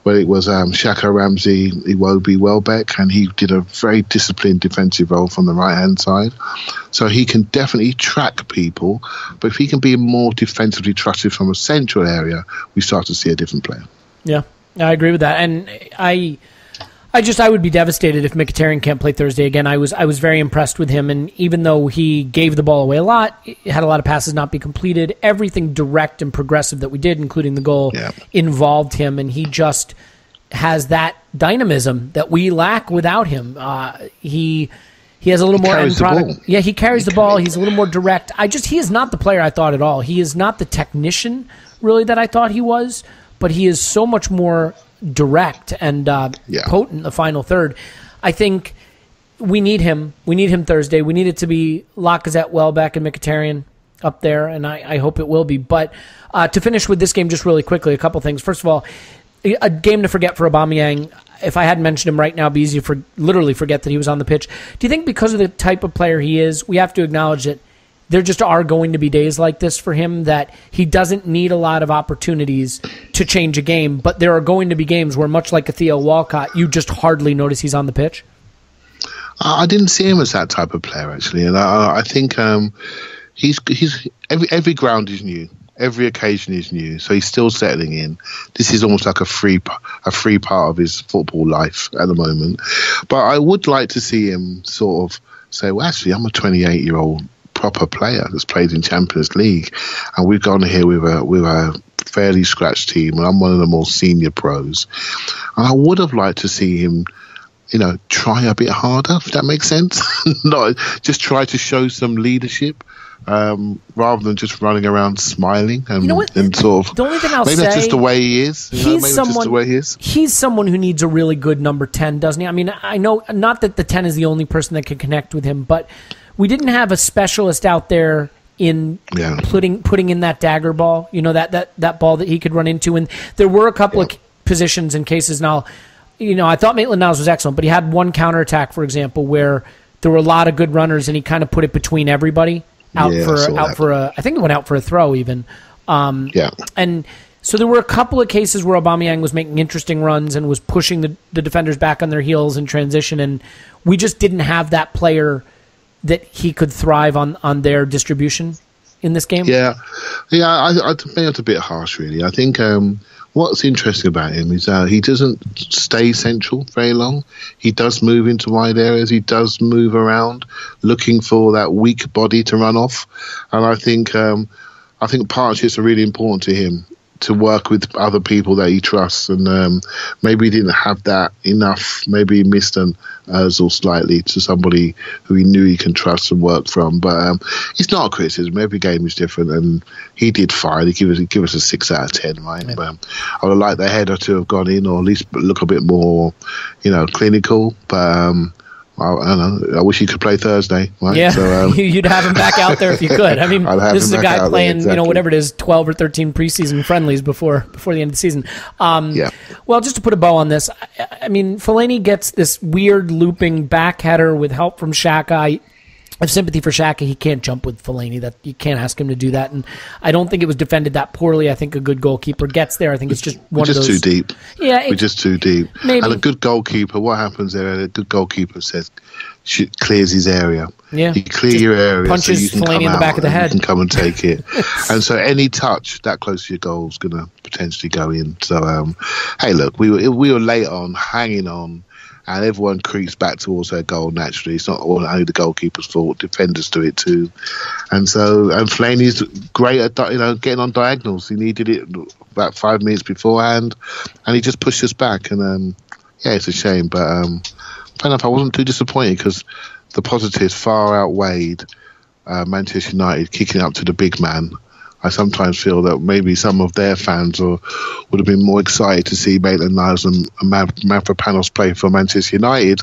Xhaka, Ramsey, Iwobi, Welbeck, and he did a very disciplined defensive role from the right-hand side. So he can definitely track people, but if he can be more defensively trusted from a central area, we start to see a different player. Yeah, I agree with that. And I would be devastated if Mkhitaryan can't play Thursday again. I was very impressed with him, and even though he gave the ball away a lot, had a lot of passes not be completed, everything direct and progressive that we did, including the goal, involved him, and he just has that dynamism that we lack without him. He has a little more end product. Yeah, he carries the ball. He's a little more direct. he is not the player I thought at all. He is not the technician, really, that I thought he was, but he is so much more direct and potent in the final third. I think we need him. We need him Thursday. We need it to be Lacazette, Welbeck, and Mkhitaryan up there, and I hope it will be. But to finish with this game just really quickly, a couple things. First of all, a game to forget for Aubameyang. If I hadn't mentioned him right now, it'd be easy to literally forget that he was on the pitch. Do you think because of the type of player he is, we have to acknowledge that there just are going to be days like this for him, that he doesn't need a lot of opportunities to change a game, but there are going to be games where, much like a Theo Walcott, you just hardly notice he's on the pitch? I didn't see him as that type of player, actually, and I think he's every ground is new. Every occasion is new, so he's still settling in. This is almost like a free part of his football life at the moment. But I would like to see him sort of say, well, actually, I'm a 28-year-old proper player that's played in Champions League, and we've gone here with a fairly scratched team, and I'm one of the more senior pros. And I would have liked to see him, try a bit harder, if that makes sense. Not just try to show some leadership, rather than just running around smiling and sort of. The only thing I'll maybe say, that's just the way he is. Just the way he is. He's someone who needs a really good number 10, doesn't he? I mean, I know not that the 10 is the only person that can connect with him, but we didn't have a specialist out there in putting in that dagger ball, that ball that he could run into. And there were a couple of positions and cases. Now, I thought Maitland-Niles was excellent, but he had one counterattack, for example, where there were a lot of good runners, and he kind of put it between everybody I think it went out for a throw even. And so there were a couple of cases where Aubameyang was making interesting runs and was pushing the defenders back on their heels in transition, and we just didn't have that player that he could thrive on their distribution in this game. I think it's a bit harsh, really. I think what's interesting about him is he doesn't stay central very long. He does move into wide areas. He does move around, looking for that weak body to run off. And I think partnerships are really important to him, to work with other people that he trusts, and maybe he didn't have that enough. Maybe he missed an Ozil slightly to somebody who he knew he can trust and work from. But it's not a criticism. Every game is different, and he did fine. He give us a 6 out of 10, right? Yeah. But I would like the header to have gone in, or at least look a bit more, clinical. But I don't know. I wish he could play Thursday, right? Yeah, so, you'd have him back out there if you could. I mean, this is a guy playing, exactly. Whatever it is, 12 or 13 preseason friendlies before the end of the season. Well, just to put a bow on this, I mean, Fellaini gets this weird looping back header with help from Xhaka. I have sympathy for Xhaka. He can't jump with Fellaini. That you can't ask him to do that, and I don't think it was defended that poorly. I think a good goalkeeper gets there. I think it's just one of those. We're just too deep. Yeah, we're just too deep. Maybe. And a good goalkeeper, what happens there? A good goalkeeper clears his area. Yeah, you clear your area, punches so you can Fellaini in the back of the head. You can come and take it, and so any touch that close to your goal is going to potentially go in. So, hey, look, we were late on, hanging on. and everyone creeps back towards their goal naturally. It's not only the goalkeeper's fault; defenders do it too. And Fellaini's great at getting on diagonals. He needed it about 5 minutes beforehand, and he just pushed us back. And it's a shame, but fair enough. I wasn't too disappointed because the positives far outweighed Manchester United kicking up to the big man. I sometimes feel that maybe some of their fans would have been more excited to see Maitland-Niles and Mavropanos play for Manchester United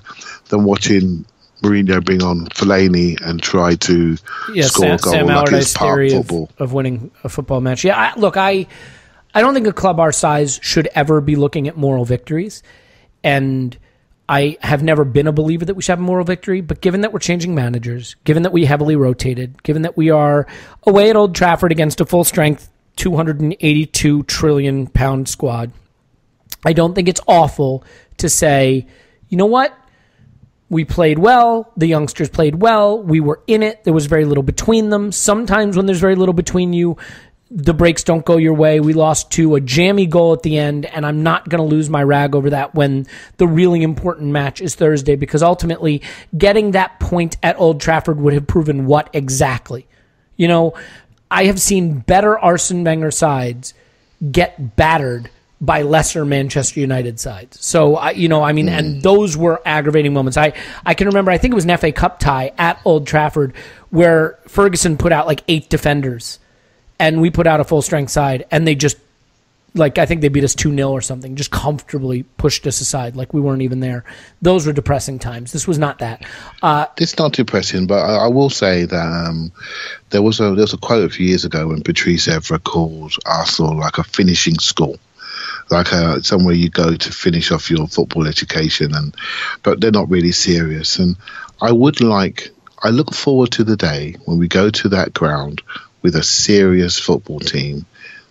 than watching Mourinho bring on Fellaini and try to score a goal Sam like it's park football. Of winning a football match. Yeah, I don't think a club our size should ever be looking at moral victories, and I have never been a believer that we should have a moral victory, but given that we're changing managers, given that we heavily rotated, given that we are away at Old Trafford against a full-strength 282 trillion pound squad, I don't think it's awful to say, you know what? We played well. The youngsters played well. We were in it. There was very little between them. Sometimes when there's very little between you, the breaks don't go your way. We lost to a jammy goal at the end, and I'm not going to lose my rag over that when the really important match is Thursday, because ultimately getting that point at Old Trafford would have proven what exactly? I have seen better Arsene Wenger sides get battered by lesser Manchester United sides. So, and those were aggravating moments. I can remember, I think it was an FA Cup tie at Old Trafford where Ferguson put out like 8 defenders, and we put out a full-strength side, and they just, I think they beat us 2-0 or something, just comfortably pushed us aside like we weren't even there. Those were depressing times. This was not that. It's not depressing, but I will say that there was a quote a few years ago when Patrice Evra called Arsenal like a finishing school, like somewhere you go to finish off your football education, but they're not really serious. And I look forward to the day when we go to that ground with a serious football team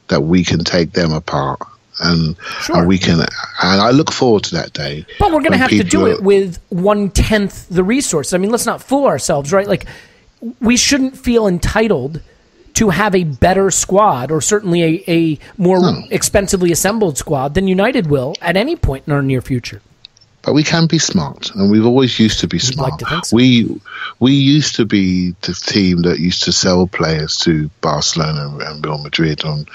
that we can take them apart and we can, and I look forward to that day. But we're going to have to do it with 1/10 the resources. I mean, let's not fool ourselves, right? Like, we shouldn't feel entitled to have a better squad, or certainly a more expensively assembled squad than United will at any point in our near future. But we can be smart, and we've always used to be smart. Like to think so. We used to be the team that used to sell players to Barcelona and Real Madrid, and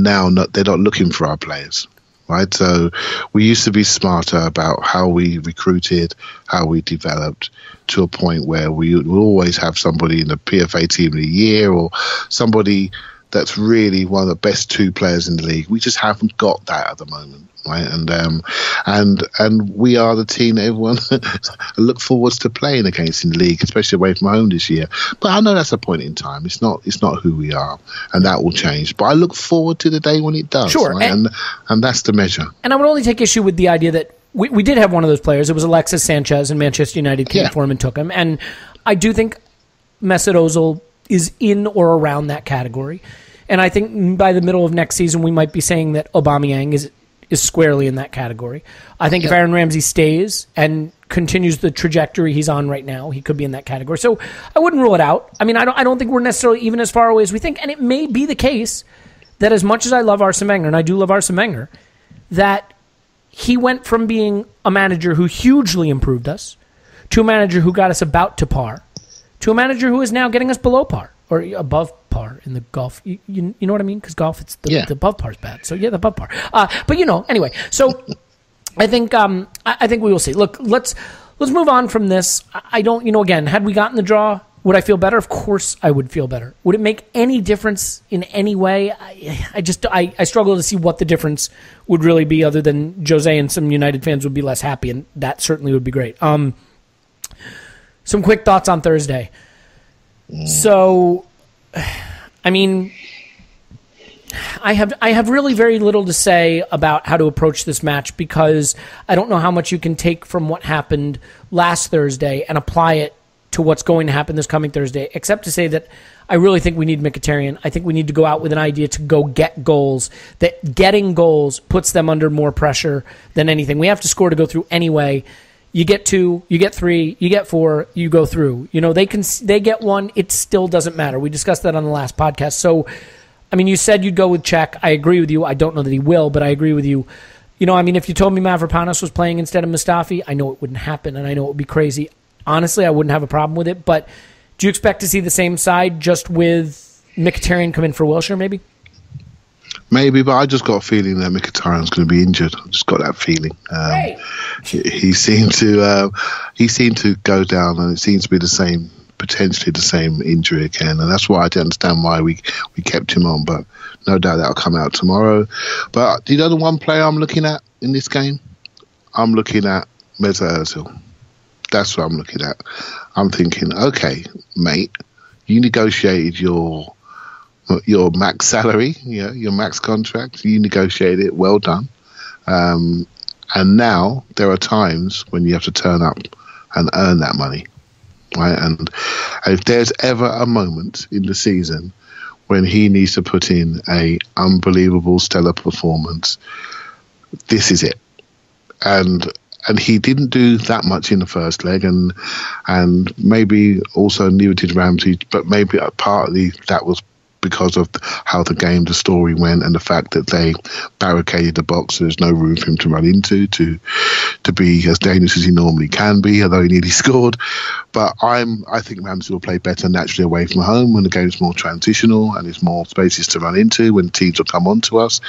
now they're not looking for our players, right? So we used to be smarter about how we recruited, how we developed, to a point where we will always have somebody in the PFA team of the year, or somebody that's really one of the best 2 players in the league. We just haven't got that at the moment, right? And we are the team that everyone look forwards to playing against in the league, especially away from home this year. But I know that's a point in time. It's not who we are, and that will change. But I look forward to the day when it does. Sure, right? and that's the measure. And I would only take issue with the idea that we did have one of those players. It was Alexis Sanchez, and Manchester United came for him and took him. And I do think Mesut Ozil is in or around that category. And I think by the middle of next season, we might be saying that Aubameyang is squarely in that category. I think if Aaron Ramsey stays and continues the trajectory he's on right now, he could be in that category. So I wouldn't rule it out. I mean, I don't think we're necessarily even as far away as we think. And it may be the case that as much as I love Arsene Wenger, and I do love Arsene Wenger, that he went from being a manager who hugely improved us to a manager who got us about to par to a manager who is now getting us below par or above par in the golf. You know what I mean? Because golf, it's the above par is bad. So the above par. But anyway. So I think we will see. Look, let's move on from this. I don't. Again, had we gotten the draw, would I feel better? Of course, I would feel better. Would it make any difference in any way? I struggle to see what the difference would really be, other than Jose and some United fans would be less happy, and that certainly would be great. Some quick thoughts on Thursday. So, I mean, I have really very little to say about how to approach this match, because I don't know how much you can take from what happened last Thursday and apply it to what's going to happen this coming Thursday, except to say that I really think we need Mkhitaryan. I think we need to go out with an idea to go get goals, that getting goals puts them under more pressure than anything. We have to score to go through anyway. You get 2, you get 3, you get 4, you go through. They get 1, it still doesn't matter. We discussed that on the last podcast. So, I mean, you said you'd go with Czech. I agree with you. I don't know that he will, but I agree with you. I mean, if you told me Mavropanos was playing instead of Mustafi, I know it wouldn't happen, and I know it would be crazy. Honestly, I wouldn't have a problem with it, but do you expect to see the same side just with Mkhitaryan come in for Wilshere, maybe? Maybe, but I just got a feeling that Mkhitaryan's going to be injured. I just got that feeling. He seemed to go down, and it seems to be potentially the same injury again, and that's why I don't understand why we kept him on. But no doubt that'll come out tomorrow. But do you know the one player I'm looking at in this game? I'm looking at Mesut Ozil. That's what I'm looking at. I'm thinking, okay, mate, you negotiated your max salary, your max contract. You negotiated it. Well done. And now there are times when you have to turn up and earn that money, right? And if there's ever a moment in the season when he needs to put in a unbelievable, stellar performance, this is it. And he didn't do that much in the first leg, and maybe also neither did Ramsey, but maybe partly that was because of how the story went, and the fact that they barricaded the box. There's no room for him to run into to be as dangerous as he normally can be, although he nearly scored. But I think Ramsey will play better naturally away from home when the game's more transitional and there's more spaces to run into when teams will come on to us.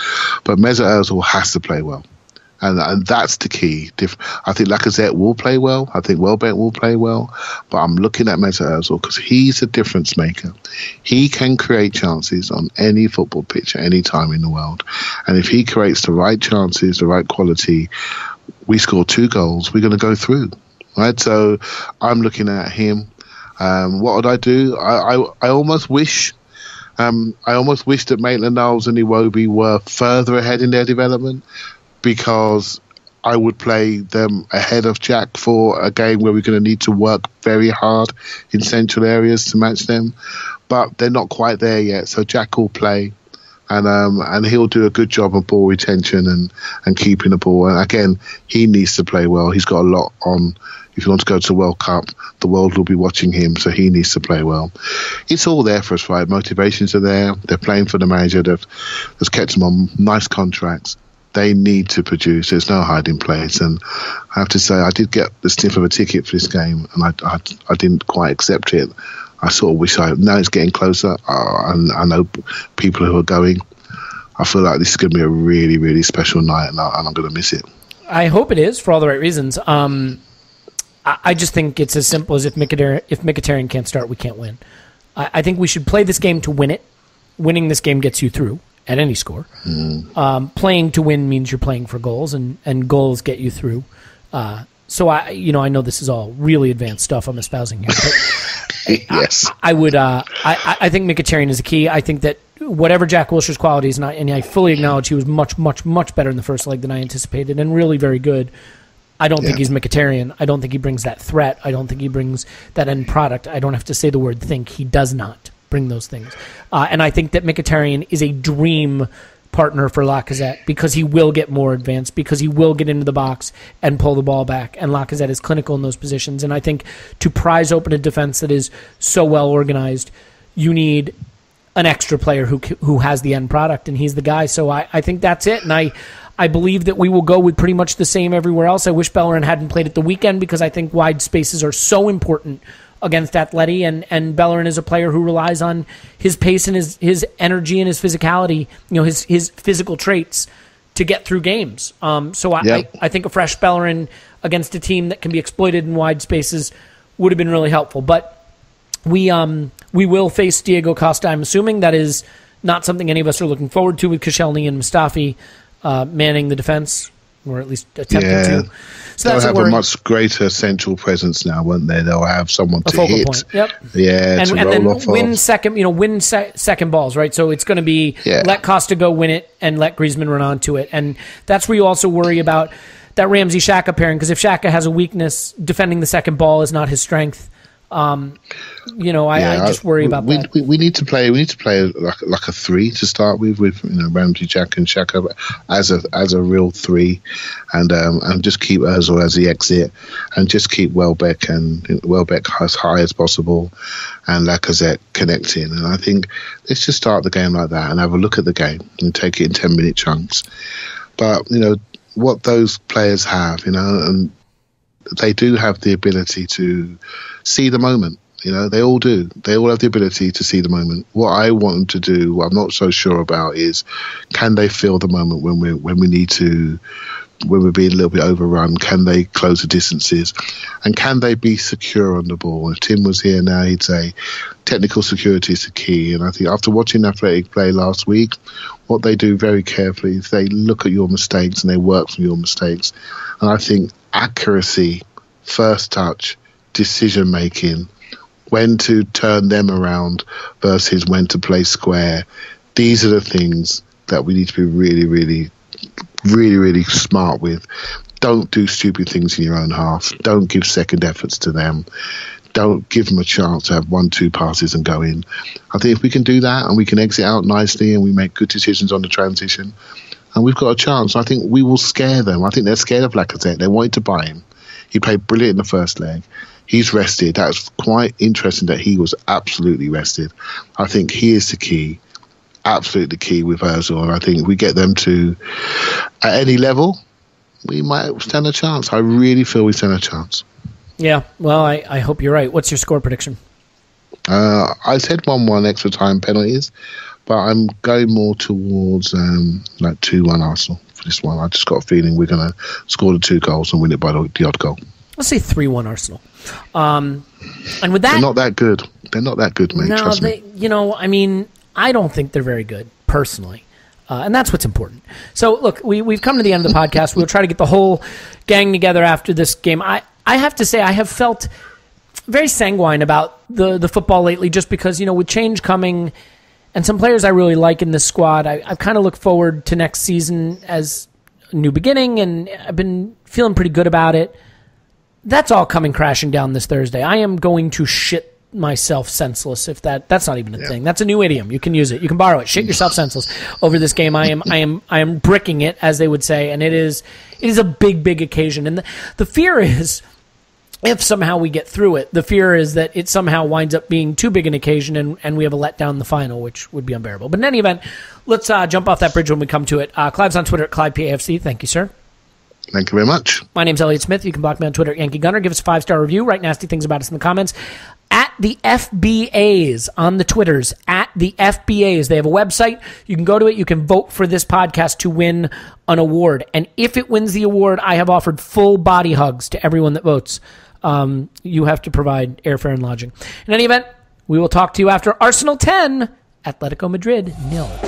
But Mesut Ozil has to play well. And that's the key. I think Lacazette will play well. I think Welbeck will play well. But I'm looking at Mesut Ozil because he's a difference maker. He can create chances on any football pitch at any time in the world. And if he creates the right chances, the right quality, we score 2 goals, we're going to go through. Right? So I'm looking at him. What would I do? I almost wish... that Maitland-Niles and Iwobi were further ahead in their development, because I would play them ahead of Jack for a game where we're going to need to work very hard in central areas to match them. But they're not quite there yet, so Jack will play, and he'll do a good job of ball retention and keeping the ball. And again, he needs to play well. He's got a lot on. If he wants to go to the World Cup, the world will be watching him, so he needs to play well. It's all there for us, right? Motivations are there. They're playing for the manager. They've kept them on nice contracts. They need to produce. There's no hiding place. And I have to say, I did get the sniff of a ticket for this game, and I didn't quite accept it. I sort of wish now it's getting closer. And I know people who are going. I feel like this is going to be a really, really special night, and I'm going to miss it. I hope it is for all the right reasons. I just think it's as simple as if Mkhitaryan can't start, we can't win. I think we should play this game to win it. Winning this game gets you through at any score. Playing to win means you're playing for goals, and goals get you through. So I know this is all really advanced stuff I'm espousing here, but yes, I think Mkhitaryan is the key. I think that whatever Jack Wilshere's qualities, and I fully acknowledge he was much, much, much better in the first leg than I anticipated, and really very good. I don't think he's Mkhitaryan. I don't think he brings that threat. I don't think he brings that end product. I don't have to say the word think. He does not bring those things. And I think that Mkhitaryan is a dream partner for Lacazette, because he will get more advanced, because he will get into the box and pull the ball back, and Lacazette is clinical in those positions. And I think to prize open a defense that is so well organized, you need an extra player who has the end product, and he's the guy. So I think that's it, and I believe that we will go with pretty much the same everywhere else. I wish Bellerin hadn't played at the weekend, because I think wide spaces are so important against Atleti, and Bellerin is a player who relies on his pace and his energy and his physicality, his physical traits to get through games. I think a fresh Bellerin against a team that can be exploited in wide spaces would have been really helpful. But we will face Diego Costa, I'm assuming. That is not something any of us are looking forward to, with Koscielny and Mustafi manning the defense, or at least attempting to. So they'll have a much greater central presence now, won't they? They'll have someone to hit. Point. Yep. Yeah, and then win second balls, right? So it's going to be let Costa go win it and let Griezmann run onto it. And that's where you also worry about that Ramsey-Xhaka pairing, because if Xhaka has a weakness, defending the second ball is not his strength. I just worry about that. We need to play like a 3 to start with Ramsey, Jack, and Xhaka as a real 3, and just keep Ozil as the exit, and just keep Welbeck as high as possible, and Lacazette connecting. And I think let's just start the game like that and have a look at the game and take it in 10-minute chunks. But what those players have, and they do have the ability to see the moment. They all do. They all have the ability to see the moment. What I want them to do, what I'm not so sure about, is can they feel the moment when we need to, when we're being a little bit overrun? Can they close the distances, and can they be secure on the ball? If Tim was here now, he'd say technical security is the key. And I think after watching Athletic play last week, what they do very carefully is they look at your mistakes and they work from your mistakes. And I think accuracy, first touch, decision making, when to turn them around versus when to play square. These are the things that we need to be really, really, really, really smart with. Don't do stupid things in your own half. Don't give second efforts to them. Don't give them a chance to have 1-2 passes and go in. I think if we can do that and we can exit out nicely and we make good decisions on the transition, and we've got a chance, I think we will scare them. I think they're scared of Lacazette. They wanted to buy him. He played brilliant in the first leg. He's rested. That's quite interesting that he was absolutely rested. I think he is the key, absolutely the key with Ozil. And I think if we get them to, at any level, we might stand a chance. I really feel we stand a chance. Yeah, well, I hope you're right. What's your score prediction? I said 1-1 extra time penalties, but I'm going more towards 2-1 Arsenal for this one. I just got a feeling we're going to score the 2 goals and win it by the odd goal. Let's say 3-1 Arsenal. And with that, they're not that good. They're not that good, mate. No, trust me. I don't think they're very good personally, and that's what's important. So, look, we've come to the end of the podcast. We'll try to get the whole gang together after this game. I have to say I have felt very sanguine about the football lately, just because with change coming and some players I really like in this squad, I've kind of looked forward to next season as a new beginning, and I've been feeling pretty good about it. That's all coming crashing down this Thursday. I am going to shit myself senseless. If that's not even a thing. That's a new idiom. You can use it. You can borrow it. Shit yourself senseless over this game. I am bricking it, as they would say, and it is a big occasion. And the fear is, if somehow we get through it, the fear is that it somehow winds up being too big an occasion and we have a letdown in the final, which would be unbearable. But in any event, let's jump off that bridge when we come to it. Clive's on Twitter at ClivePAFC. Thank you, sir. Thank you very much. My name's Elliot Smith. You can block me on Twitter at Yankee Gunner. Give us a 5-star review. Write nasty things about us in the comments. At the FBAs on the Twitters. At the FBAs. They have a website. You can go to it. You can vote for this podcast to win an award. And if it wins the award, I have offered full body hugs to everyone that votes. You have to provide airfare and lodging. In any event, we will talk to you after Arsenal 10, Atletico Madrid 0.